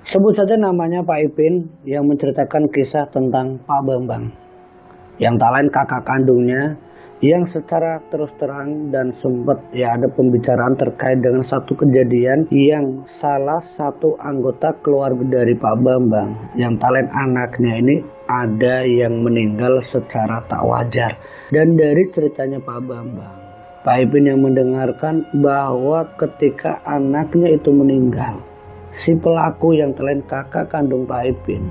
Sebut saja namanya Pak Ipin yang menceritakan kisah tentang Pak Bambang, yang tak lain kakak kandungnya, yang secara terus terang dan sempat ada pembicaraan terkait dengan satu kejadian yang salah satu anggota keluarga dari Pak Bambang, yang tak lain anaknya ini ada yang meninggal secara tak wajar. Dan dari ceritanya Pak Bambang, Pak Ipin yang mendengarkan bahwa ketika anaknya itu meninggal, si pelaku yang lain kakak kandung Pak Ipin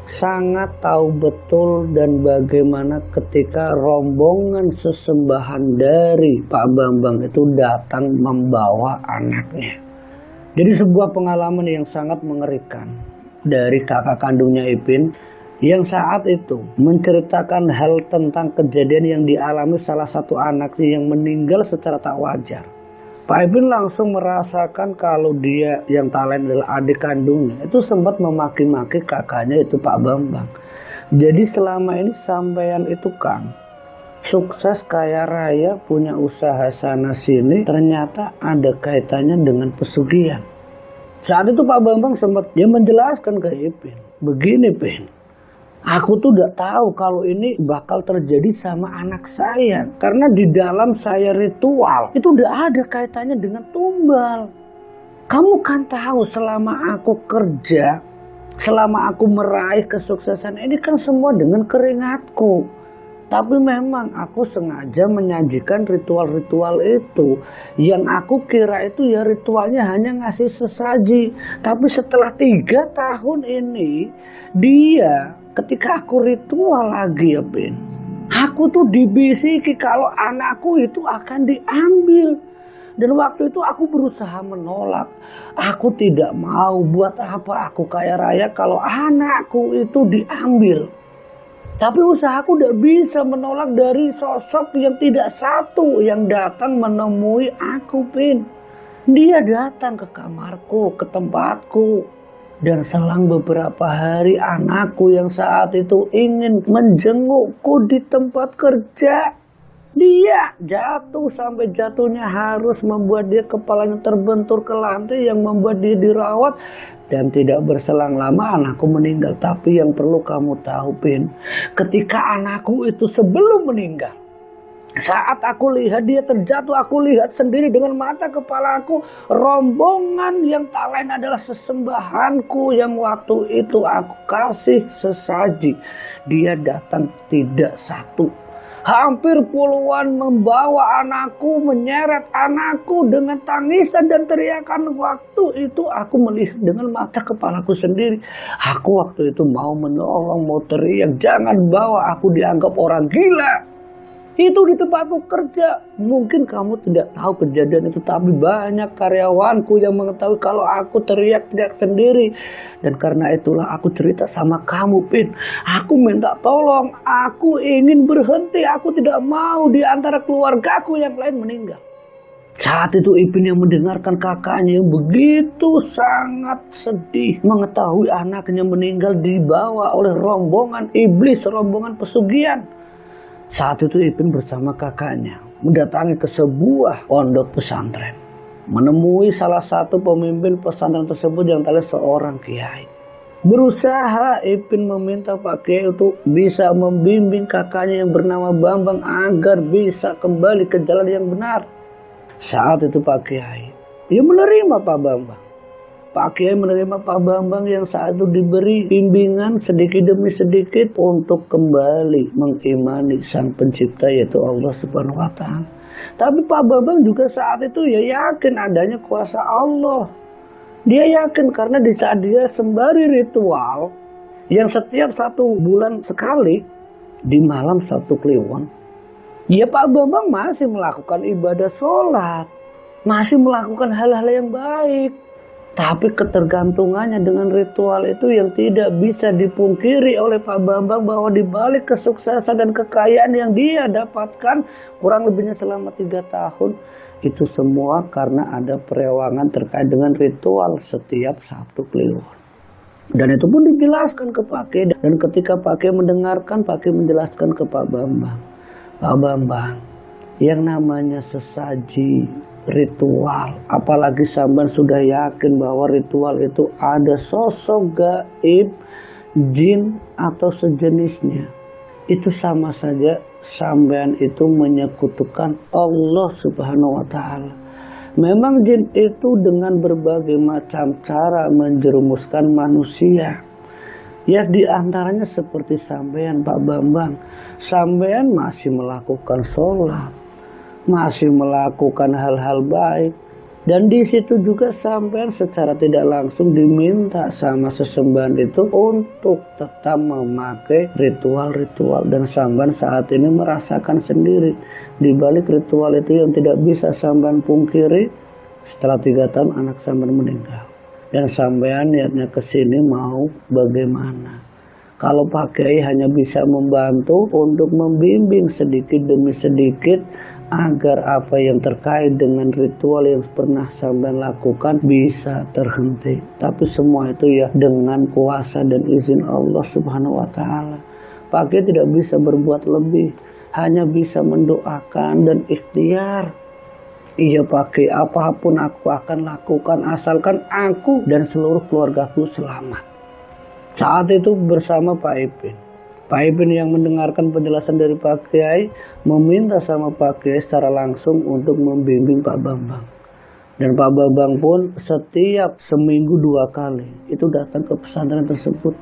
sangat tahu betul dan bagaimana ketika rombongan sesembahan dari Pak Bambang itu datang membawa anaknya. Jadi sebuah pengalaman yang sangat mengerikan dari kakak kandungnya Ipin yang saat itu menceritakan hal tentang kejadian yang dialami salah satu anaknya yang meninggal secara tak wajar. Pak Ipin langsung merasakan kalau dia yang tak lain adalah adik kandungnya itu sempat memaki-maki kakaknya itu Pak Bambang. Jadi selama ini sampean itu kan sukses kaya raya, punya usaha sana sini, ternyata ada kaitannya dengan pesugihan. Saat itu Pak Bambang sempat menjelaskan ke Ipin, begini Pin, aku tuh udah tahu kalau ini bakal terjadi sama anak saya. Karena di dalam saya ritual itu udah ada kaitannya dengan tumbal. Kamu kan tahu selama aku kerja, selama aku meraih kesuksesan ini kan semua dengan keringatku. Tapi memang aku sengaja menyajikan ritual-ritual itu. Yang aku kira itu ritualnya hanya ngasih sesaji. Tapi setelah 3 tahun ini, dia ketika aku ritual lagi Pin, aku tuh dibisiki kalau anakku itu akan diambil. Dan waktu itu aku berusaha menolak. Aku tidak mau, buat apa aku kaya raya kalau anakku itu diambil. Tapi usahaku tidak bisa menolak dari sosok yang tidak satu yang datang menemui aku Pin. Dia datang ke kamarku, ke tempatku. Dan selang beberapa hari anakku yang saat itu ingin menjengukku di tempat kerja, dia jatuh sampai jatuhnya harus membuat dia kepalanya terbentur ke lantai yang membuat dia dirawat. Dan tidak berselang lama anakku meninggal. Tapi yang perlu kamu tahu Pin, ketika anakku itu sebelum meninggal, saat aku lihat dia terjatuh, aku lihat sendiri dengan mata kepalaku rombongan yang tak lain adalah sesembahanku yang waktu itu aku kasih sesaji. Dia datang tidak satu, hampir puluhan membawa anakku, menyeret anakku dengan tangisan dan teriakan. Waktu itu aku melihat dengan mata kepalaku sendiri. Aku waktu itu mau menolong, mau teriak, jangan bawa aku dianggap orang gila. Itu di tempatku kerja. Mungkin kamu tidak tahu kejadian itu, tapi banyak karyawanku yang mengetahui kalau aku teriak-teriak sendiri. Dan karena itulah aku cerita sama kamu Pin. Aku minta tolong, aku ingin berhenti. Aku tidak mau di antara keluargaku yang lain meninggal. Saat itu Ipin yang mendengarkan kakaknya yang begitu sangat sedih mengetahui anaknya meninggal dibawa oleh rombongan iblis, rombongan pesugihan. Saat itu Ipin bersama kakaknya mendatangi ke sebuah pondok pesantren, menemui salah satu pemimpin pesantren tersebut yang adalah seorang kiai. Berusaha Ipin meminta Pak Kiai untuk bisa membimbing kakaknya yang bernama Bambang agar bisa kembali ke jalan yang benar. Saat itu Pak Kiai menerima Pak Bambang. Pak Kiai menerima Pak Bambang yang saat itu diberi bimbingan sedikit demi sedikit untuk kembali mengimani Sang Pencipta yaitu Allah Subhanahu wa Ta'ala. Tapi Pak Bambang juga saat itu yakin adanya kuasa Allah. Dia yakin karena di saat dia sembari ritual yang setiap 1 bulan sekali di malam 1 Kliwon, Pak Bambang masih melakukan ibadah sholat, masih melakukan hal-hal yang baik. Tapi ketergantungannya dengan ritual itu yang tidak bisa dipungkiri oleh Pak Bambang bahwa di balik kesuksesan dan kekayaan yang dia dapatkan kurang lebihnya selama 3 tahun itu semua karena ada perewangan terkait dengan ritual setiap 1 Kliwon. Dan itu pun dijelaskan ke Pak Kiai. Dan ketika Pak Kiai mendengarkan, Pak Kiai menjelaskan ke Pak Bambang, Pak Bambang, yang namanya sesaji ritual. Apalagi sampean sudah yakin bahwa ritual itu ada sosok gaib, jin atau sejenisnya. Itu sama saja sampean itu menyekutukan Allah Subhanahu wa taala. Memang jin itu dengan berbagai macam cara menjerumuskan manusia. Ya di antaranya seperti sampean Pak Bambang. Sampean masih melakukan sholat, masih melakukan hal-hal baik. Dan di situ juga sampean secara tidak langsung diminta sama sesembahan itu untuk tetap memakai ritual-ritual. Dan sampean saat ini merasakan sendiri di balik ritual itu yang tidak bisa sampean pungkiri, setelah 3 tahun anak sampean meninggal. Dan sampean niatnya ke sini mau bagaimana? Kalau Pak Kiai hanya bisa membantu untuk membimbing sedikit demi sedikit agar apa yang terkait dengan ritual yang pernah sampean lakukan bisa terhenti. Tapi semua itu ya dengan kuasa dan izin Allah Subhanahu wa taala. Pak Kiai tidak bisa berbuat lebih, hanya bisa mendoakan dan ikhtiar. Iya Pak Kiai, apapun aku akan lakukan asalkan aku dan seluruh keluargaku selamat. Saat itu bersama Pak Ipin. Pak Ipin yang mendengarkan penjelasan dari Pak Kiai meminta sama Pak Kiai secara langsung untuk membimbing Pak Bambang. Dan Pak Bambang pun setiap seminggu 2 kali itu datang ke pesantren tersebut,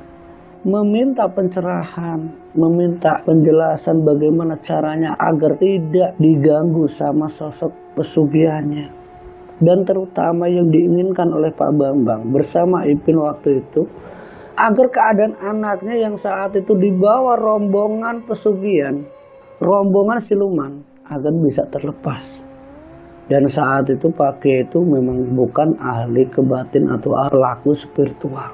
meminta pencerahan, meminta penjelasan bagaimana caranya agar tidak diganggu sama sosok pesugihannya. Dan terutama yang diinginkan oleh Pak Bambang bersama Ipin waktu itu, agar keadaan anaknya yang saat itu dibawa rombongan pesugihan, rombongan siluman, agar bisa terlepas. Dan saat itu Pak Kiai itu memang bukan ahli kebatin atau pelaku spiritual.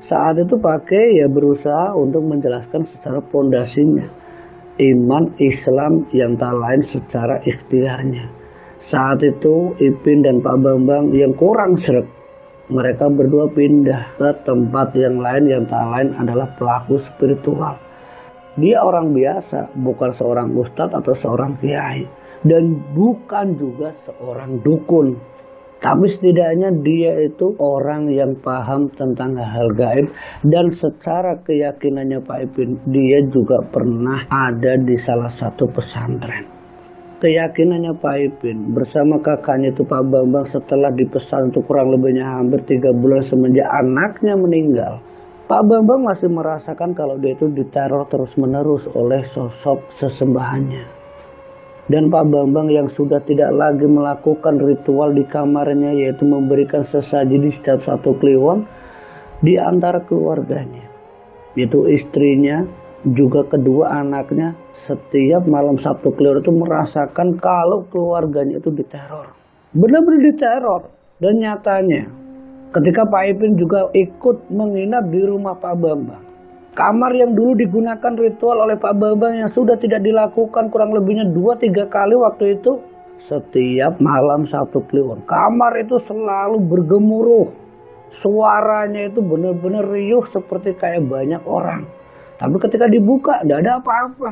Saat itu Pak Kiai ya berusaha untuk menjelaskan secara pondasinya iman Islam yang tak lain secara ikhtiarnya. Saat itu Ipin dan Pak Bambang yang kurang sreg, mereka berdua pindah ke tempat yang lain yang tak lain adalah pelaku spiritual. Dia orang biasa, bukan seorang ustadz atau seorang kiai, dan bukan juga seorang dukun. Tapi setidaknya dia itu orang yang paham tentang hal gaib. Dan secara keyakinannya Pak Ipin, dia juga pernah ada di salah satu pesantren. Keyakinannya Pak Ipin bersama kakaknya itu Pak Bambang setelah dipesan untuk kurang lebihnya hampir 3 bulan semenjak anaknya meninggal, Pak Bambang masih merasakan kalau dia itu diteror terus menerus oleh sosok sesembahannya. Dan Pak Bambang yang sudah tidak lagi melakukan ritual di kamarnya, yaitu memberikan sesaji di setiap satu kliwon di antara keluarganya, yaitu istrinya juga kedua anaknya, setiap malam Sabtu Kliwon itu merasakan kalau keluarganya itu diteror, benar-benar diteror. Dan nyatanya ketika Pak Ipin juga ikut menginap di rumah Pak Bambang, kamar yang dulu digunakan ritual oleh Pak Bambang yang sudah tidak dilakukan kurang lebihnya 2-3 kali waktu itu, setiap malam Sabtu Kliwon kamar itu selalu bergemuruh, suaranya itu benar-benar riuh seperti kayak banyak orang. Tapi ketika dibuka tidak ada apa-apa.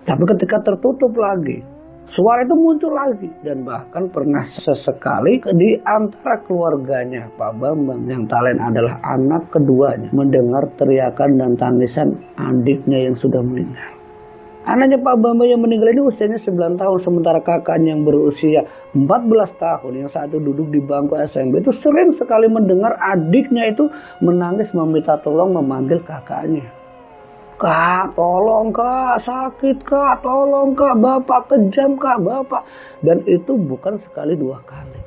Tapi ketika tertutup lagi, suara itu muncul lagi. Dan bahkan pernah sesekali di antara keluarganya Pak Bambang yang tak lain adalah anak keduanya mendengar teriakan dan tangisan adiknya yang sudah meninggal. Anaknya Pak Bambang yang meninggal ini usianya 9 tahun. Sementara kakaknya yang berusia 14 tahun yang saat itu duduk di bangku SMP itu sering sekali mendengar adiknya itu menangis meminta tolong memanggil kakaknya. Kak, tolong kak, sakit kak, tolong kak, bapak kejam kak, bapak. Dan itu bukan sekali 2 kali.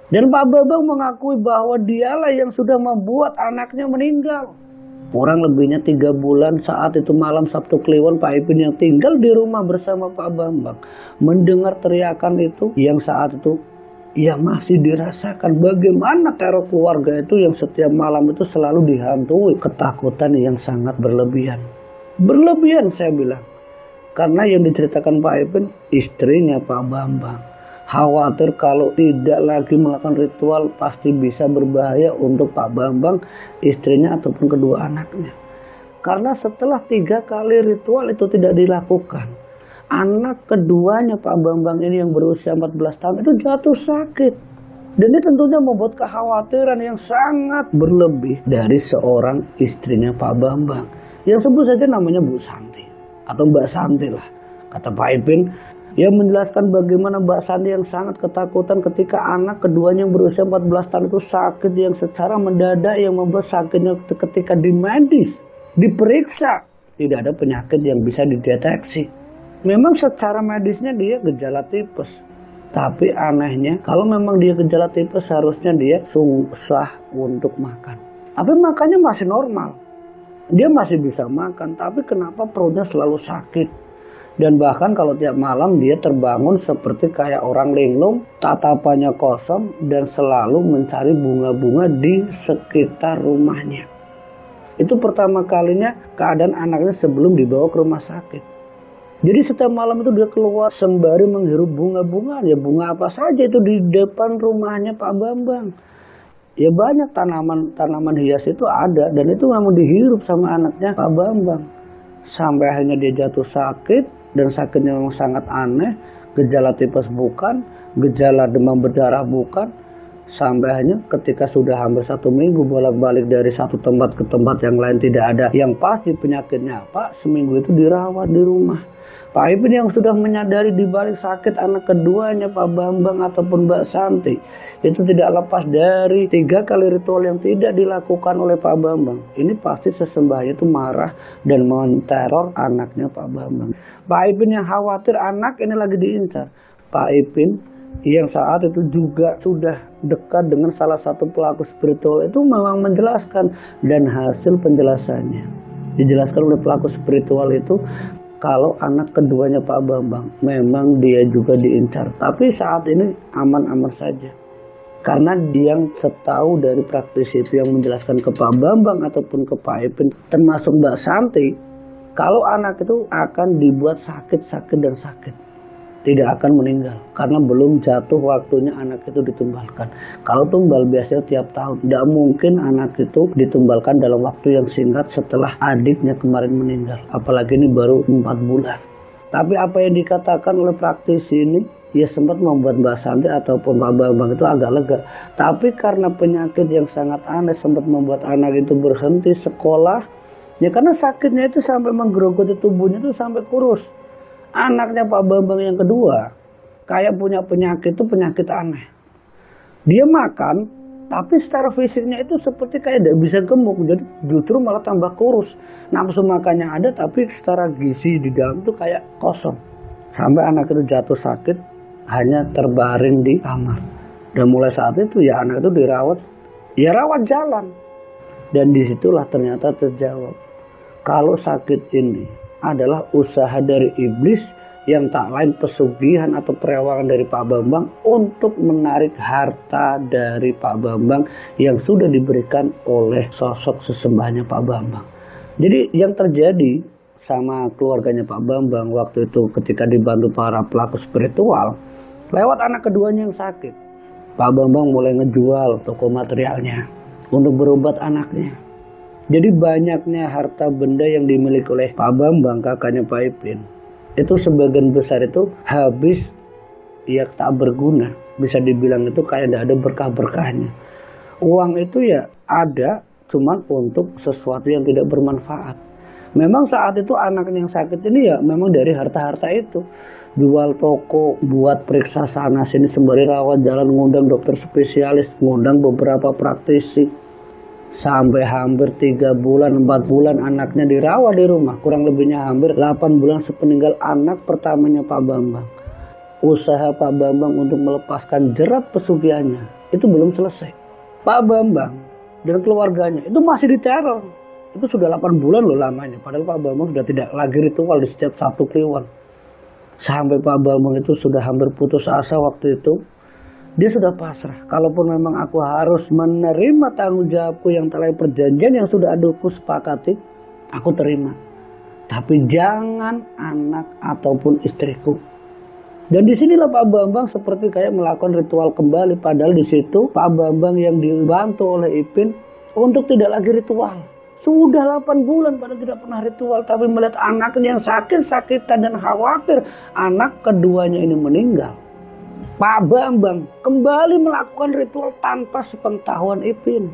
Dan Pak Bambang mengakui bahwa dialah yang sudah membuat anaknya meninggal. Kurang lebihnya 3 bulan saat itu malam Sabtu Kliwon, Pak Ipin yang tinggal di rumah bersama Pak Bambang mendengar teriakan itu yang saat itu ia masih dirasakan bagaimana teror keluarga itu yang setiap malam itu selalu dihantui ketakutan yang sangat berlebihan. Berlebihan saya bilang. Karena yang diceritakan Pak Ipin, istrinya Pak Bambang khawatir kalau tidak lagi melakukan ritual pasti bisa berbahaya untuk Pak Bambang, istrinya ataupun kedua anaknya. Karena setelah 3 kali ritual itu tidak dilakukan, anak keduanya Pak Bambang ini yang berusia 14 tahun itu jatuh sakit. Dan ini tentunya membuat kekhawatiran yang sangat berlebih dari seorang istrinya Pak Bambang, yang sebut saja namanya Bu Santi atau Mbak Santi lah. Kata Pak Ipin, yang menjelaskan bagaimana Mbak Santi yang sangat ketakutan ketika anak keduanya yang berusia 14 tahun itu sakit yang secara mendadak, yang membuat sakitnya ketika di medis, diperiksa, tidak ada penyakit yang bisa dideteksi. Memang secara medisnya dia gejala tipes. Tapi anehnya, kalau memang dia gejala tipes, seharusnya dia susah untuk makan. Tapi makannya masih normal. Dia masih bisa makan, tapi kenapa perutnya selalu sakit? Dan bahkan kalau tiap malam dia terbangun seperti kayak orang linglung, tatapannya kosong, dan selalu mencari bunga-bunga di sekitar rumahnya. Itu pertama kalinya keadaan anaknya sebelum dibawa ke rumah sakit. Jadi setiap malam itu dia keluar sembari menghirup bunga-bunga. Ya bunga apa saja itu di depan rumahnya Pak Bambang. Ya banyak tanaman hias itu ada. Dan itu memang dihirup sama anaknya Pak Bambang. Sampai akhirnya dia jatuh sakit. Dan sakitnya memang sangat aneh. Gejala tipes bukan. Gejala demam berdarah bukan. Sampai akhirnya ketika sudah hampir 1 minggu bolak-balik dari satu tempat ke tempat yang lain, tidak ada yang pasti penyakitnya apa. Seminggu itu dirawat di rumah. Pak Ipin yang sudah menyadari di balik sakit anak keduanya Pak Bambang ataupun Mbak Santi itu tidak lepas dari 3 kali ritual yang tidak dilakukan oleh Pak Bambang. Ini pasti sesembahnya itu marah dan menteror anaknya Pak Bambang. Pak Ipin yang khawatir anak ini lagi diincar. Pak Ipin yang saat itu juga sudah dekat dengan salah satu pelaku spiritual itu memang menjelaskan, dan hasil penjelasannya dijelaskan oleh pelaku spiritual itu kalau anak keduanya Pak Bambang memang dia juga diincar, tapi saat ini aman-aman saja. Karena dia yang setahu dari praktisi itu yang menjelaskan ke Pak Bambang ataupun ke Pak Ipin, termasuk Mbak Santi, kalau anak itu akan dibuat sakit dan sakit, tidak akan meninggal karena belum jatuh waktunya anak itu ditumbalkan. Kalau tumbal biasanya tiap tahun, tidak mungkin anak itu ditumbalkan dalam waktu yang singkat setelah adiknya kemarin meninggal, apalagi ini baru 4 bulan. Tapi apa yang dikatakan oleh praktisi ini ya sempat membuat Mbak Santi ataupun Pak Bambang itu agak lega. Tapi karena penyakit yang sangat aneh sempat membuat anak itu berhenti sekolah, ya karena sakitnya itu sampai menggerogoti tubuhnya itu sampai kurus. Anaknya Pak Bambang yang kedua kayak punya penyakit itu penyakit aneh. Dia makan tapi secara fisiknya itu seperti kayak tidak bisa gemuk, jadi justru malah tambah kurus. Nafsu makannya ada tapi secara gizi di dalam itu kayak kosong. Sampai anak itu jatuh sakit hanya terbaring di kamar. Dan mulai saat itu ya anak itu dirawat, ya rawat jalan. Dan disitulah ternyata terjawab kalau sakit ini adalah usaha dari iblis yang tak lain pesugihan atau perewangan dari Pak Bambang untuk menarik harta dari Pak Bambang yang sudah diberikan oleh sosok sesembahnya Pak Bambang. Jadi yang terjadi sama keluarganya Pak Bambang waktu itu ketika dibantu para pelaku spiritual, lewat anak keduanya yang sakit, Pak Bambang mulai ngejual toko materialnya untuk berobat anaknya. Jadi banyaknya harta benda yang dimiliki oleh Pak Bambang, kakaknya Pak Ipin, itu sebagian besar itu habis, ya tak berguna. Bisa dibilang itu kayak tidak ada berkah-berkahnya. Uang itu ya ada, cuman untuk sesuatu yang tidak bermanfaat. Memang saat itu anaknya yang sakit ini ya memang dari harta-harta itu. Jual toko, buat periksa sana sini sembari rawat jalan, ngundang dokter spesialis, ngundang beberapa praktisi. Sampai hampir 3 bulan, 4 bulan anaknya dirawat di rumah. Kurang lebihnya hampir 8 bulan sepeninggal anak pertamanya Pak Bambang. Usaha Pak Bambang untuk melepaskan jerat pesugihannya itu belum selesai. Pak Bambang dan keluarganya itu masih diteror. Itu sudah 8 bulan loh lamanya. Padahal Pak Bambang sudah tidak lagi ritual di setiap satu kliwon. Sampai Pak Bambang itu sudah hampir putus asa waktu itu. Dia sudah pasrah, kalaupun memang aku harus menerima tanggung jawabku yang telah perjanjian yang sudah aku sepakati, aku terima. Tapi jangan anak ataupun istriku. Dan disinilah Pak Bambang seperti kayak melakukan ritual kembali. Padahal di situ Pak Bambang yang dibantu oleh Ipin untuk tidak lagi ritual. Sudah 8 bulan pada tidak pernah ritual, tapi melihat anaknya yang sakit-sakitan dan khawatir anak keduanya ini meninggal. Pak Bambang kembali melakukan ritual tanpa sepengetahuan Ipin.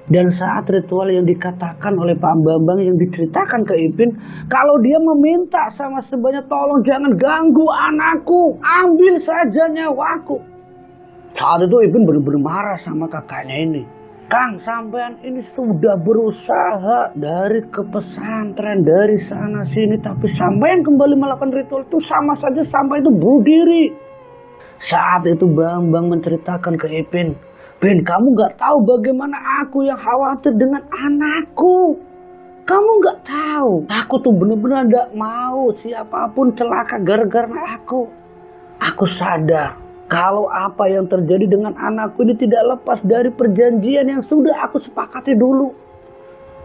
Dan saat ritual yang dikatakan oleh Pak Bambang yang diceritakan ke Ipin, kalau dia meminta sama sebanyak, tolong jangan ganggu anakku, ambil saja nyawaku. Saat itu Ipin benar-benar marah sama kakaknya ini. Kang, sampean ini sudah berusaha dari ke pesantren, dari sana sini, tapi sampean kembali melakukan ritual itu sama saja sampai itu bunuh diri. Saat itu Bambang menceritakan ke Ipin, "Pin, kamu gak tahu bagaimana aku yang khawatir dengan anakku. Kamu gak tahu, aku tuh benar-benar gak mau siapapun celaka gara-gara aku. Aku sadar kalau apa yang terjadi dengan anakku ini tidak lepas dari perjanjian yang sudah aku sepakati dulu."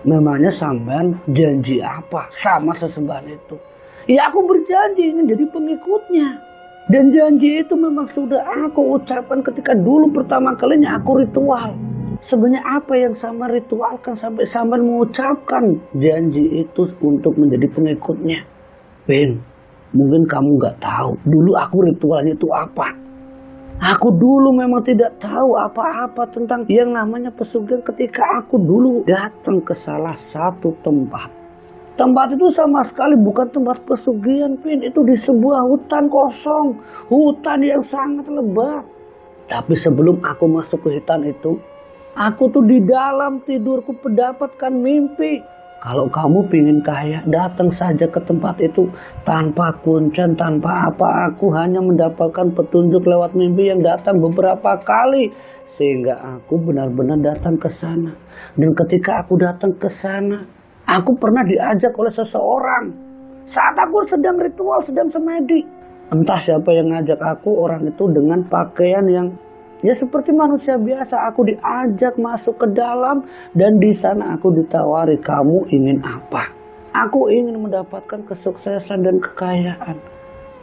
Memangnya sampean janji apa sama sesembahan itu? Ya, aku berjanji ingin jadi pengikutnya. Dan janji itu memang sudah aku ucapkan ketika dulu pertama kalinya aku ritual. Sebenarnya apa yang sama ritualkan sampai sampean mengucapkan janji itu untuk menjadi pengikutnya? Pin, mungkin kamu gak tahu dulu aku ritualnya itu apa. Aku dulu memang tidak tahu apa-apa tentang yang namanya pesugihan ketika aku dulu datang ke salah satu tempat. Tempat itu sama sekali bukan tempat pesugihan, Pin. Itu di sebuah hutan kosong, hutan yang sangat lebat. Tapi sebelum aku masuk ke hutan itu, aku tuh di dalam tidurku mendapatkan mimpi. Kalau kamu pingin kaya, datang saja ke tempat itu tanpa kuncen, tanpa apa. Aku hanya mendapatkan petunjuk lewat mimpi yang datang beberapa kali, sehingga aku benar-benar datang ke sana. Dan ketika aku datang ke sana, aku pernah diajak oleh seseorang saat aku sedang ritual, sedang semedi. Entah siapa yang ngajak aku, orang itu dengan pakaian yang ya seperti manusia biasa. Aku diajak masuk ke dalam dan di sana aku ditawari, kamu ingin apa? Aku ingin mendapatkan kesuksesan dan kekayaan.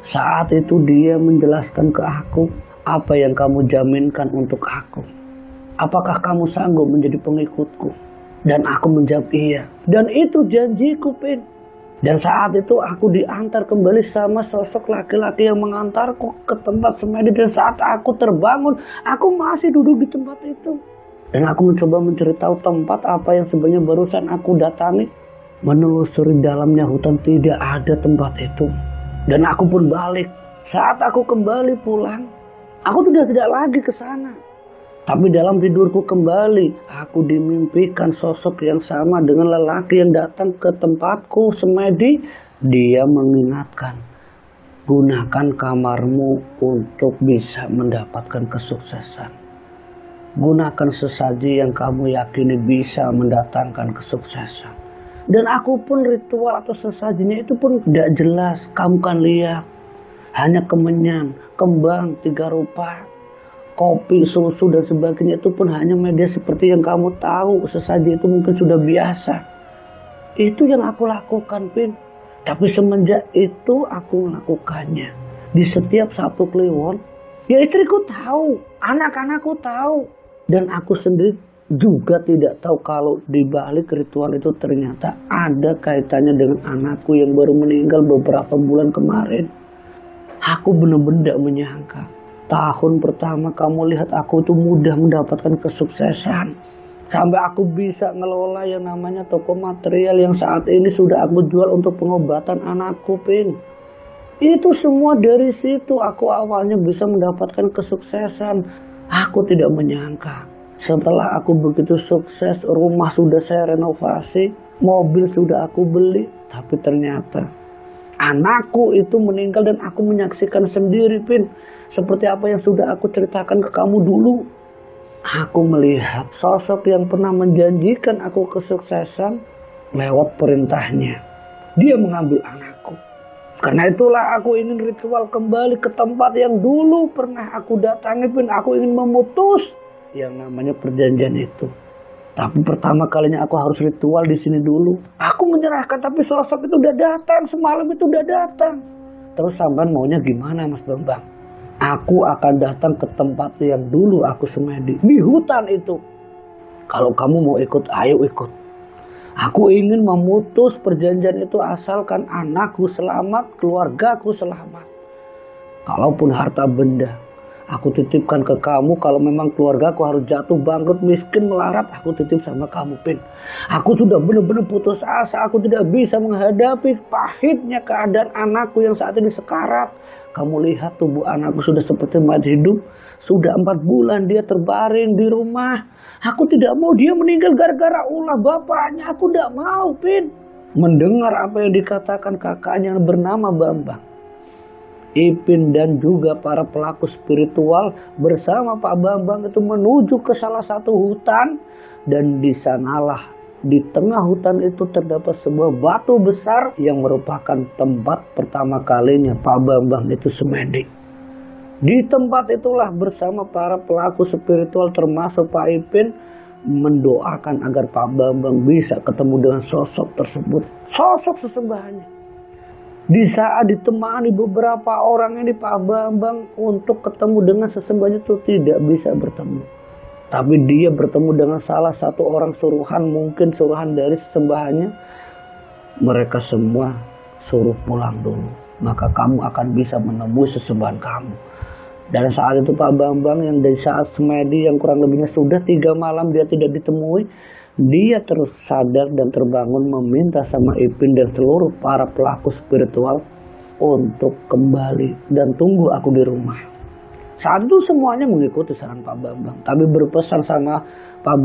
Saat itu dia menjelaskan ke aku, apa yang kamu jaminkan untuk aku? Apakah kamu sanggup menjadi pengikutku? Dan aku menjawab iya. Dan itu janjiku, Pin. Dan saat itu aku diantar kembali sama sosok laki-laki yang mengantarku ke tempat semedi. Dan saat aku terbangun, aku masih duduk di tempat itu. Dan aku mencoba mencari tahu tempat apa yang sebenarnya barusan aku datangi. Menelusuri dalamnya hutan, tidak ada tempat itu. Dan aku pun balik. Saat aku kembali pulang, aku sudah tidak lagi ke sana. Tapi dalam tidurku kembali, aku dimimpikan sosok yang sama dengan lelaki yang datang ke tempatku semedi. Dia mengingatkan, gunakan kamarmu untuk bisa mendapatkan kesuksesan. Gunakan sesaji yang kamu yakini bisa mendatangkan kesuksesan. Dan aku pun ritual atau sesajinya itu pun tidak jelas. Kamu kan lihat, hanya kemenyan, kembang 3 rupa, kopi, susu dan sebagainya itu pun hanya media seperti yang kamu tahu. Sesaji itu mungkin sudah biasa. Itu yang aku lakukan, Pin. Tapi semenjak itu aku melakukannya. Di setiap satu kliwon, ya istriku tahu, anak-anakku tahu. Dan aku sendiri juga tidak tahu kalau di balik ritual itu ternyata ada kaitannya dengan anakku yang baru meninggal beberapa bulan kemarin. Aku benar-benar tidak menyangka. Tahun pertama kamu lihat aku tuh mudah mendapatkan kesuksesan. Sampai aku bisa ngelola yang namanya toko material yang saat ini sudah aku jual untuk pengobatan anakku, Pin. Itu semua dari situ aku awalnya bisa mendapatkan kesuksesan. Aku tidak menyangka. Setelah aku begitu sukses, rumah sudah saya renovasi, mobil sudah aku beli. Tapi ternyata anakku itu meninggal dan aku menyaksikan sendiri, Pin. Seperti apa yang sudah aku ceritakan ke kamu dulu. Aku melihat sosok yang pernah menjanjikan aku kesuksesan lewat perintahnya. Dia mengambil anakku. Karena itulah aku ingin ritual kembali ke tempat yang dulu pernah aku datangi, Pin. Aku ingin memutus yang namanya perjanjian itu. Tapi pertama kalinya aku harus ritual di sini dulu. Aku menyerahkan, tapi sosok itu udah datang. Semalam itu udah datang. Terus sampean maunya gimana, Mas Bambang? Aku akan datang ke tempat yang dulu aku semedi. Di hutan itu. Kalau kamu mau ikut, ayo ikut. Aku ingin memutus perjanjian itu asalkan anakku selamat, keluargaku selamat. Kalaupun harta benda aku titipkan ke kamu, kalau memang keluargaku harus jatuh bangkrut, miskin, melarat, aku titip sama kamu, Pin. Aku sudah benar-benar putus asa. Aku tidak bisa menghadapi pahitnya keadaan anakku yang saat ini sekarat. Kamu lihat tubuh anakku sudah seperti mayat hidup. Sudah 4 bulan dia terbaring di rumah. Aku tidak mau dia meninggal gara-gara ulah bapaknya. Aku tidak mau, Pin. Mendengar apa yang dikatakan kakaknya yang bernama Bambang, Ipin dan juga para pelaku spiritual bersama Pak Bambang itu menuju ke salah satu hutan. Dan di sanalah, di tengah hutan itu terdapat sebuah batu besar yang merupakan tempat pertama kalinya Pak Bambang itu semedi. Di tempat itulah bersama para pelaku spiritual termasuk Pak Ipin mendoakan agar Pak Bambang bisa ketemu dengan sosok tersebut, sosok sesembahannya. Di saat ditemani beberapa orang ini, Pak Bambang untuk ketemu dengan sesembahannya itu tidak bisa bertemu. Tapi dia bertemu dengan salah satu orang suruhan, mungkin suruhan dari sesembahannya. Mereka semua suruh pulang dulu, maka kamu akan bisa menemui sesembahan kamu. Dan saat itu Pak Bambang yang dari saat semedi yang kurang lebihnya sudah 3 malam dia tidak ditemui, dia tersadar dan terbangun meminta sama Ipin dan seluruh para pelaku spiritual untuk kembali dan tunggu aku di rumah. Saat itu semuanya mengikuti saran Pak Bambang, tapi berpesan sama Pak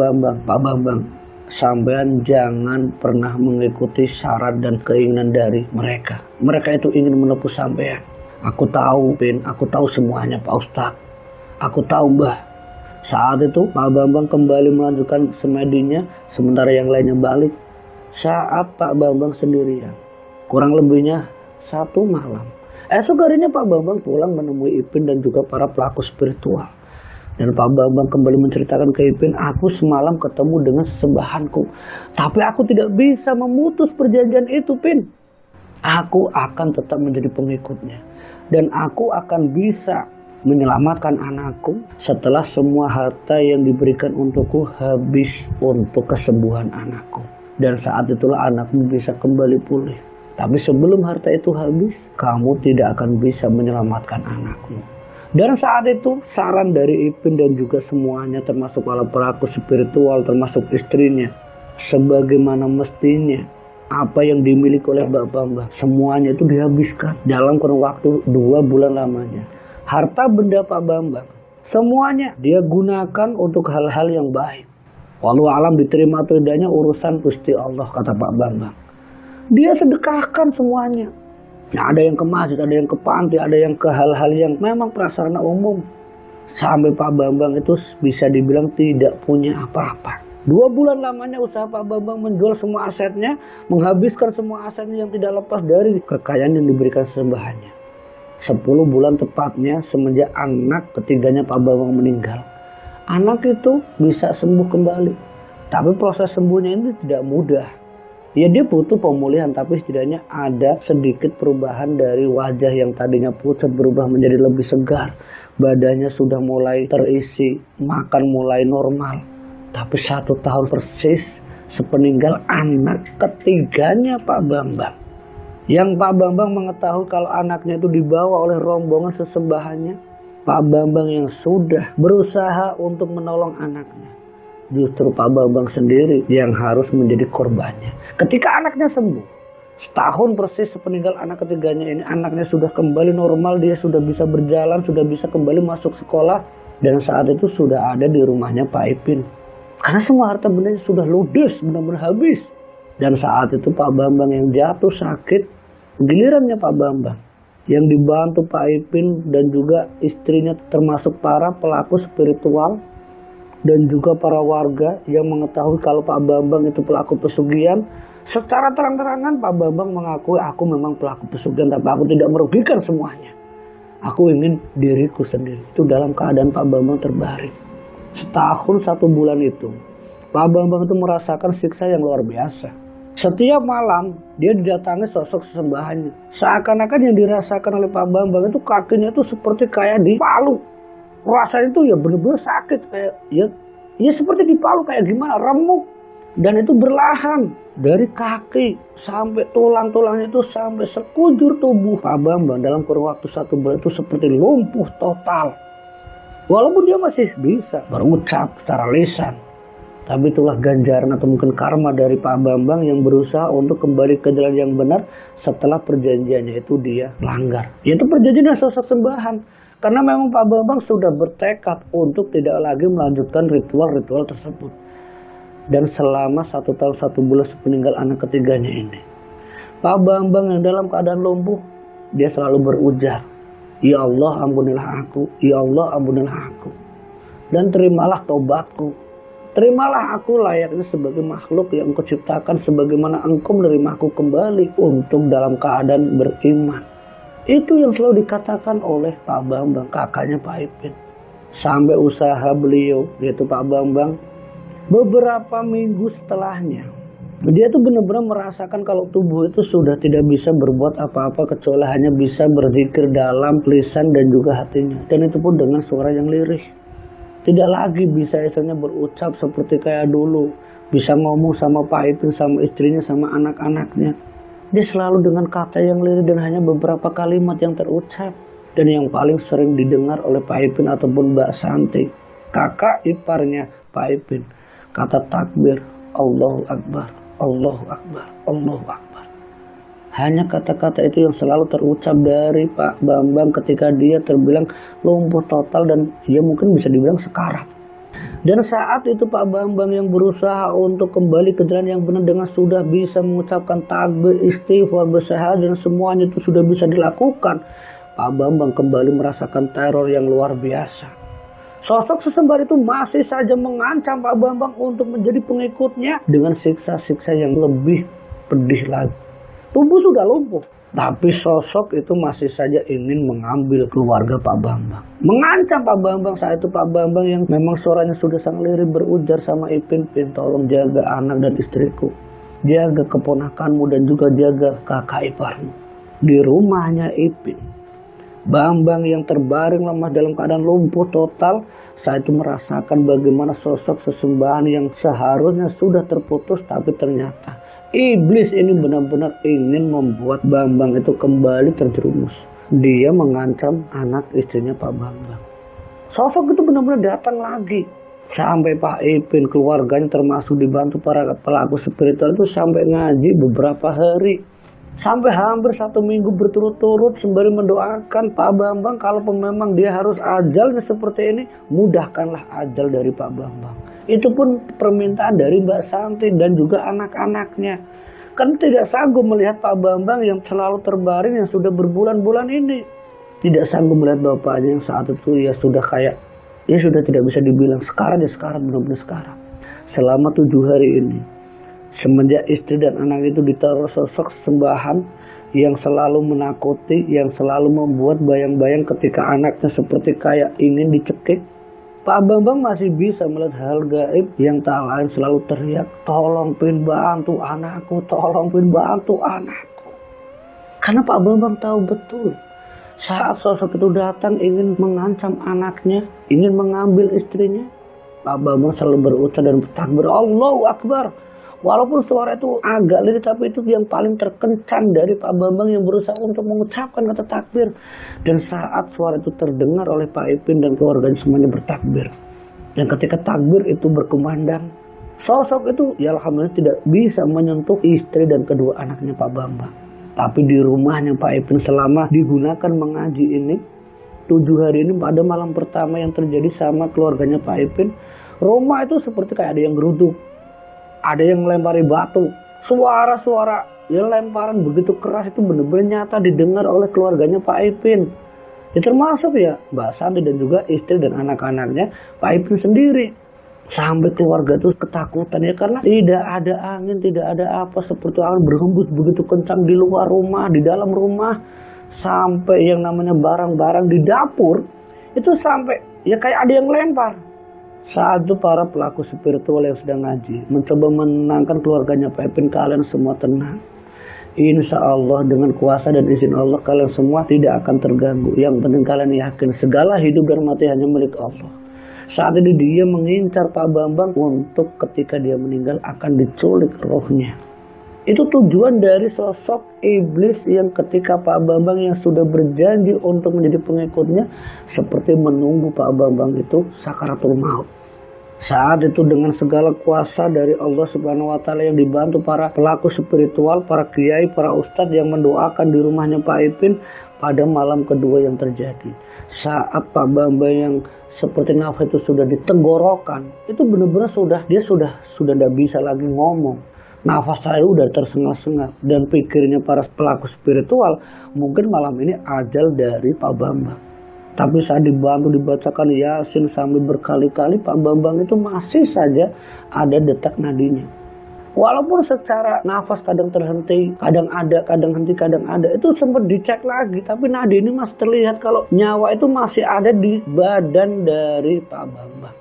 Bambang, sampean jangan pernah mengikuti saran dan keinginan dari mereka. Mereka itu ingin menipu sampean. Aku tahu, Pin, aku tahu semuanya, Pak Ustadz. Aku tahu, Mbah. Saat itu Pak Bambang kembali melanjutkan semedinya, sementara yang lainnya balik. Saat Pak Bambang sendirian, kurang lebihnya 1 malam. Esok harinya Pak Bambang pulang menemui Ipin dan juga para pelaku spiritual. Dan Pak Bambang kembali menceritakan ke Ipin, aku semalam ketemu dengan sesembahanku. Tapi aku tidak bisa memutus perjanjian itu, Pin. Aku akan tetap menjadi pengikutnya. Dan aku akan bisa menyelamatkan anakku setelah semua harta yang diberikan untukku habis untuk kesembuhan anakku. Dan saat itulah anakmu bisa kembali pulih. Tapi sebelum harta itu habis, kamu tidak akan bisa menyelamatkan anakmu. Dan saat itu saran dari Ipin dan juga semuanya termasuk para pelaku spiritual, termasuk istrinya, sebagaimana mestinya apa yang dimiliki oleh Mbak Bambang semuanya itu dihabiskan dalam kurun waktu 2 bulan lamanya. Harta benda Pak Bambang semuanya dia gunakan untuk hal-hal yang baik. Wallahu alam, diterima atau tidaknya urusan Gusti Allah, kata Pak Bambang. Dia sedekahkan semuanya. Nah, ada yang ke masjid, ada yang ke panti, ada yang ke hal-hal yang memang prasarana umum. Sampai Pak Bambang itu bisa dibilang tidak punya apa-apa. 2 bulan lamanya usaha Pak Bambang menjual semua asetnya, menghabiskan semua asetnya yang tidak lepas dari kekayaan yang diberikan sesembahannya. 10 bulan tepatnya semenjak anak ketiganya Pak Bambang meninggal. Anak itu bisa sembuh kembali. Tapi proses sembuhnya ini tidak mudah. Ya, dia butuh pemulihan, tapi setidaknya ada sedikit perubahan dari wajah yang tadinya pucat berubah menjadi lebih segar. Badannya sudah mulai terisi, makan mulai normal. Tapi 1 tahun persis sepeninggal anak ketiganya Pak Bambang. Yang Pak Bambang mengetahui kalau anaknya itu dibawa oleh rombongan sesembahannya, Pak Bambang yang sudah berusaha untuk menolong anaknya, justru Pak Bambang sendiri yang harus menjadi korbannya. Ketika anaknya sembuh, setahun persis sepeninggal anak ketiganya ini, anaknya sudah kembali normal, dia sudah bisa berjalan, sudah bisa kembali masuk sekolah. Dan saat itu sudah ada di rumahnya Pak Ipin. Karena semua harta bendanya sudah ludes, benar-benar habis. Dan saat itu Pak Bambang yang jatuh sakit, gilirannya Pak Bambang yang dibantu Pak Ipin dan juga istrinya termasuk para pelaku spiritual dan juga para warga yang mengetahui kalau Pak Bambang itu pelaku pesugihan. Secara terang-terangan Pak Bambang mengakui, aku memang pelaku pesugihan, tapi aku tidak merugikan semuanya. Aku ingin diriku sendiri. Itu dalam keadaan Pak Bambang terbaring. Setahun 1 bulan itu Pak Bambang itu merasakan siksa yang luar biasa. Setiap malam dia didatangi sosok sesembahannya. Seakan-akan yang dirasakan oleh Pak Bambang itu kakinya itu seperti kayak dipalu. Rasanya itu ya benar-benar sakit, kayak ya seperti dipalu, kayak gimana, remuk. Dan itu berlahan dari kaki sampai tulang-tulangnya itu sampai sekujur tubuh Pak Bambang dalam kurun waktu 1 bulan itu seperti lumpuh total. Walaupun dia masih bisa berucap secara lisan. Tapi itulah ganjaran atau mungkin karma dari Pak Bambang yang berusaha untuk kembali ke jalan yang benar setelah perjanjiannya itu dia langgar. Yaitu perjanjian sosok sembahan. Karena memang Pak Bambang sudah bertekad untuk tidak lagi melanjutkan ritual-ritual tersebut. Dan selama 1 tahun 1 bulan sepeninggal anak ketiganya ini, Pak Bambang yang dalam keadaan lumpuh, dia selalu berujar, "Ya Allah ampunilah aku, Ya Allah ampunilah aku. Dan terimalah taubatku. Terimalah aku layaknya sebagai makhluk yang Engkau ciptakan sebagaimana Engkau menerima aku kembali untuk dalam keadaan beriman." Itu yang selalu dikatakan oleh Pak Bambang, kakaknya Pak Ipin. Sampai usaha beliau, yaitu Pak Bambang, beberapa minggu setelahnya, dia tuh benar-benar merasakan kalau tubuh itu sudah tidak bisa berbuat apa-apa kecuali hanya bisa berzikir dalam lisan dan juga hatinya. Dan itu pun dengan suara yang lirih. Tidak lagi bisa istilahnya berucap seperti kayak dulu. Bisa ngomong sama Pak Ipin, sama istrinya, sama anak-anaknya. Dia selalu dengan kata yang lirih dan hanya beberapa kalimat yang terucap. Dan yang paling sering didengar oleh Pak Ipin ataupun Mbak Santi, kakak iparnya Pak Ipin, kata takbir, Allahu Akbar, Allahu Akbar, Allahu Akbar. Hanya kata-kata itu yang selalu terucap dari Pak Bambang ketika dia terbilang lumpuh total dan dia mungkin bisa dibilang sekarat. Dan saat itu Pak Bambang yang berusaha untuk kembali ke jalan yang benar dengan sudah bisa mengucapkan takbir, istighfar, bersyahadat dan semuanya itu sudah bisa dilakukan, Pak Bambang kembali merasakan teror yang luar biasa. Sosok sesembar itu masih saja mengancam Pak Bambang untuk menjadi pengikutnya dengan siksa-siksa yang lebih pedih lagi. Tubuh sudah lumpuh, tapi sosok itu masih saja ingin mengambil keluarga Pak Bambang. Mengancam Pak Bambang. Saat itu Pak Bambang yang memang suaranya sudah sangat lirih berujar sama Ipin, "Pin, tolong jaga anak dan istriku. Jaga keponakanmu dan juga jaga kakak iparmu." Di rumahnya Ipin, Bambang yang terbaring lemah dalam keadaan lumpuh total saat itu merasakan bagaimana sosok sesembahan yang seharusnya sudah terputus, tapi ternyata iblis ini benar-benar ingin membuat Bambang itu kembali terjerumus. Dia mengancam anak istrinya Pak Bambang. Sosok itu benar-benar datang lagi. Sampai Pak Ipin, keluarganya termasuk dibantu para pelaku spiritual itu sampai ngaji beberapa hari. Sampai hampir 1 minggu berturut-turut sembari mendoakan Pak Bambang kalau memang dia harus ajalnya seperti ini, mudahkanlah ajal dari Pak Bambang. Itu pun permintaan dari Mbak Santi dan juga anak-anaknya. Kan tidak sanggup melihat Pak Bambang yang selalu terbaring yang sudah berbulan-bulan ini. Tidak sanggup melihat bapaknya yang saat itu ya sudah kayak, ya sudah tidak bisa dibilang sekarang ya sekarang, benar-benar sekarang. Selama 7 hari ini, semenjak istri dan anak itu diteror sosok sembahan yang selalu menakuti, yang selalu membuat bayang-bayang ketika anaknya seperti kayak ingin dicekik, Pak Bambang masih bisa melihat hal gaib yang tak lain selalu teriak, "Tolong Pin, bantu anakku, tolong Pin, bantu anakku." Karena Pak Bambang tahu betul saat sosok itu datang ingin mengancam anaknya, ingin mengambil istrinya, Pak Bambang selalu berucap dan bertakbir, Allahu Akbar. Walaupun suara itu agak lirih, tapi itu yang paling terkencang dari Pak Bambang yang berusaha untuk mengucapkan kata takbir. Dan saat suara itu terdengar oleh Pak Ipin dan keluarganya semuanya bertakbir. Dan ketika takbir itu berkumandang, sosok itu ya alhamdulillah tidak bisa menyentuh istri dan kedua anaknya Pak Bambang. Tapi di rumahnya Pak Ipin selama digunakan mengaji ini, 7 hari ini pada malam pertama yang terjadi sama keluarganya Pak Ipin, rumah itu seperti kayak ada yang geruduk. Ada yang melempari batu. Suara-suara yang lemparan begitu keras itu benar-benar nyata didengar oleh keluarganya Pak Ipin. Ya termasuk ya Mbak Santi dan juga istri dan anak-anaknya Pak Ipin sendiri. Sampai keluarga itu ketakutan ya karena tidak ada angin, tidak ada apa, seperti angin berhembus begitu kencang di luar rumah, di dalam rumah. Sampai yang namanya barang-barang di dapur itu sampai ya kayak ada yang lempar. Saat itu para pelaku spiritual yang sedang ngaji mencoba menenangkan keluarganya Pak Ipin, kalian semua tenang. Insya Allah dengan kuasa dan izin Allah kalian semua tidak akan terganggu. Yang penting kalian yakin segala hidup dan mati hanya milik Allah. Saat ini dia mengincar Pak Bambang untuk ketika dia meninggal akan diculik rohnya. Itu tujuan dari sosok iblis yang ketika Pak Bambang yang sudah berjanji untuk menjadi pengikutnya seperti menunggu Pak Bambang itu sakaratul maut. Saat itu dengan segala kuasa dari Allah Subhanahu wa taala yang dibantu para pelaku spiritual, para kiai, para ustadz yang mendoakan di rumahnya Pak Ipin pada malam kedua yang terjadi. Saat Pak Bambang yang seperti nafas itu sudah ditenggorokan, itu benar-benar dia sudah tidak bisa lagi ngomong. Nafas saya udah tersengal-sengal dan pikirnya para pelaku spiritual mungkin malam ini ajal dari Pak Bambang. Tapi saat dibantu dibacakan Yasin sambil berkali-kali, Pak Bambang itu masih saja ada detak nadinya. Walaupun secara nafas kadang terhenti, kadang ada, kadang henti, kadang ada. Itu sempat dicek lagi, tapi nadi ini masih terlihat kalau nyawa itu masih ada di badan dari Pak Bambang.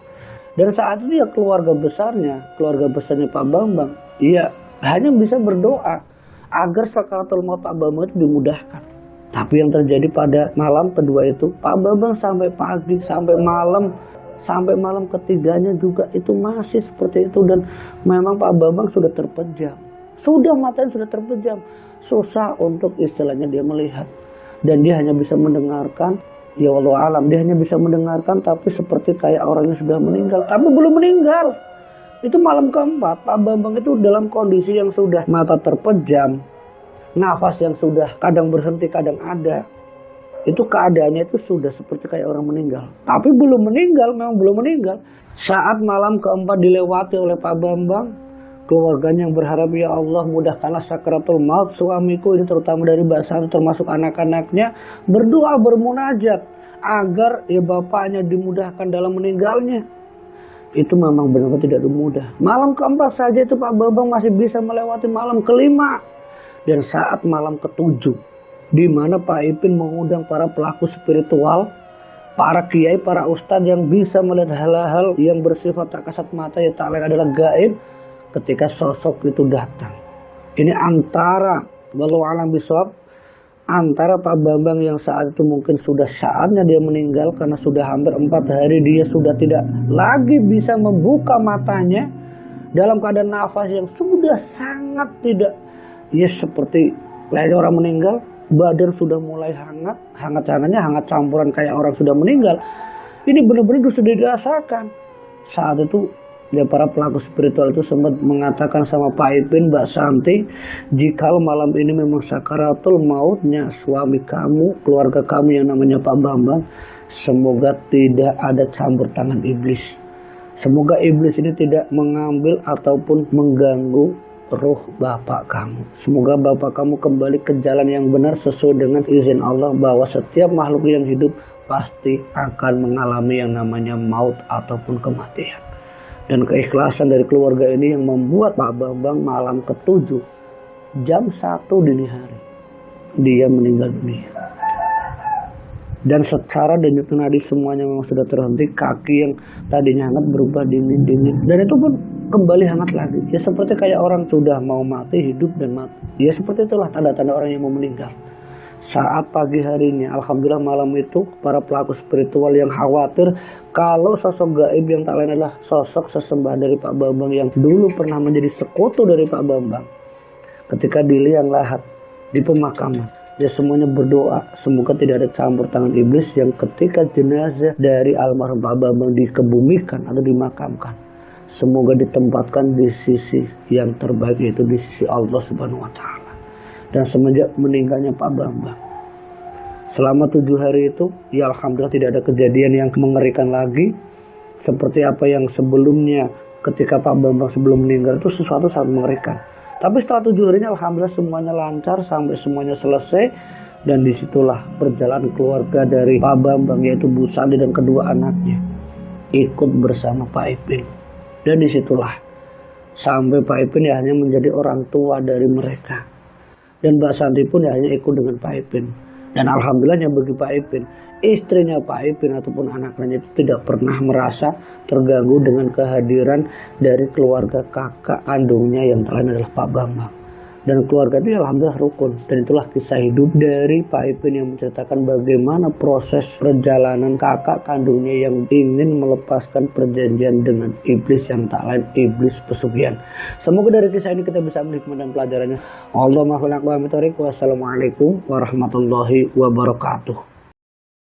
Dan saat itu ya keluarga besarnya Pak Bambang, ia hanya bisa berdoa agar sakaratul maut Pak Bambang itu dimudahkan. Tapi yang terjadi pada malam kedua itu, Pak Bambang sampai pagi, sampai malam ketiganya juga itu masih seperti itu. Dan memang Pak Bambang sudah terpejam, matanya sudah terpejam, susah untuk istilahnya dia melihat. Dan dia hanya bisa mendengarkan, ya wallahu alam, dia hanya bisa mendengarkan tapi seperti kayak orangnya sudah meninggal, tapi belum meninggal. Itu malam keempat, Pak Bambang itu dalam kondisi yang sudah mata terpejam, nafas yang sudah kadang berhenti, kadang ada. Itu keadaannya itu sudah seperti kayak orang meninggal. Tapi belum meninggal, memang belum meninggal. Saat malam keempat dilewati oleh Pak Bambang, keluarganya yang berharap, ya Allah mudahkanlah sakaratul maut suamiku ini, terutama dari Mbak Santi termasuk anak-anaknya, berdoa bermunajat agar ya bapaknya dimudahkan dalam meninggalnya. Itu memang benar-benar tidak mudah. Malam keempat saja itu Pak Bambang masih bisa melewati malam kelima. Dan saat malam ketujuh, di mana Pak Ipin mengundang para pelaku spiritual, para kiai, para ustadz yang bisa melihat hal-hal yang bersifat tak kasat mata, ya tak lain adalah gaib. Ketika sosok itu datang, ini antara wallahu alam bisawab, antara Pak Bambang yang saat itu mungkin sudah saatnya dia meninggal karena sudah hampir 4 hari dia sudah tidak lagi bisa membuka matanya dalam keadaan nafas yang sudah sangat tidak, ya seperti layaknya orang meninggal, badan sudah mulai hangat-hangatnya hangat campuran kayak orang sudah meninggal. Ini benar-benar sudah dirasakan. Saat itu ya para pelaku spiritual itu sempat mengatakan sama Pak Ipin, Mbak Santi, jikalau malam ini memang sakaratul mautnya suami kamu, keluarga kamu yang namanya Pak Bambang, semoga tidak ada campur tangan iblis. Semoga iblis ini tidak mengambil ataupun mengganggu roh bapak kamu. Semoga bapak kamu kembali ke jalan yang benar sesuai dengan izin Allah, bahwa setiap makhluk yang hidup pasti akan mengalami yang namanya maut ataupun kematian. Dan keikhlasan dari keluarga ini yang membuat Pak Bambang malam ke-7 jam 1 dini hari dia meninggal dunia. Dan secara denyut nadi semuanya memang sudah terhenti. Kaki yang tadinya hangat berubah dingin. Dan itu pun kembali hangat lagi. Ya seperti kayak orang sudah mau mati, hidup dan mati. Ya seperti itulah tanda-tanda orang yang mau meninggal. Saat pagi harinya, alhamdulillah malam itu para pelaku spiritual yang khawatir kalau sosok gaib yang tak lain adalah sosok sesembah dari Pak Bambang yang dulu pernah menjadi sekutu dari Pak Bambang, ketika di liang lahat di pemakaman, ya semuanya berdoa semoga tidak ada campur tangan iblis yang ketika jenazah dari almarhum Pak Bambang dikebumikan atau dimakamkan, semoga ditempatkan di sisi yang terbaik, yaitu di sisi Allah Subhanahu wa taala. Dan semenjak meninggalnya Pak Bambang, selama 7 hari itu, ya alhamdulillah tidak ada kejadian yang mengerikan lagi seperti apa yang sebelumnya. Ketika Pak Bambang sebelum meninggal itu sesuatu sangat mengerikan. Tapi setelah 7 harinya alhamdulillah semuanya lancar sampai semuanya selesai. Dan disitulah perjalanan keluarga dari Pak Bambang, yaitu Bu Santi dan kedua anaknya, ikut bersama Pak Ipin. Dan disitulah sampai Pak Ipin ya hanya menjadi orang tua dari mereka. Dan Mbak Santi pun ya hanya ikut dengan Pak Ipin. Dan alhamdulillahnya bagi Pak Ipin, istrinya Pak Ipin ataupun anak-anaknya itu tidak pernah merasa terganggu dengan kehadiran dari keluarga kakak kandungnya yang lain adalah Pak Bambang. dan keluarga itu alhamdulillah rukun. Dan itulah kisah hidup dari Pak Ipin yang menceritakan bagaimana proses perjalanan kakak kandungnya yang ingin melepaskan perjanjian dengan iblis yang tak lain iblis pesugihan. Semoga dari kisah ini kita bisa ambil hikmah dan pelajarannya. Wassalamualaikum warahmatullahi wabarakatuh.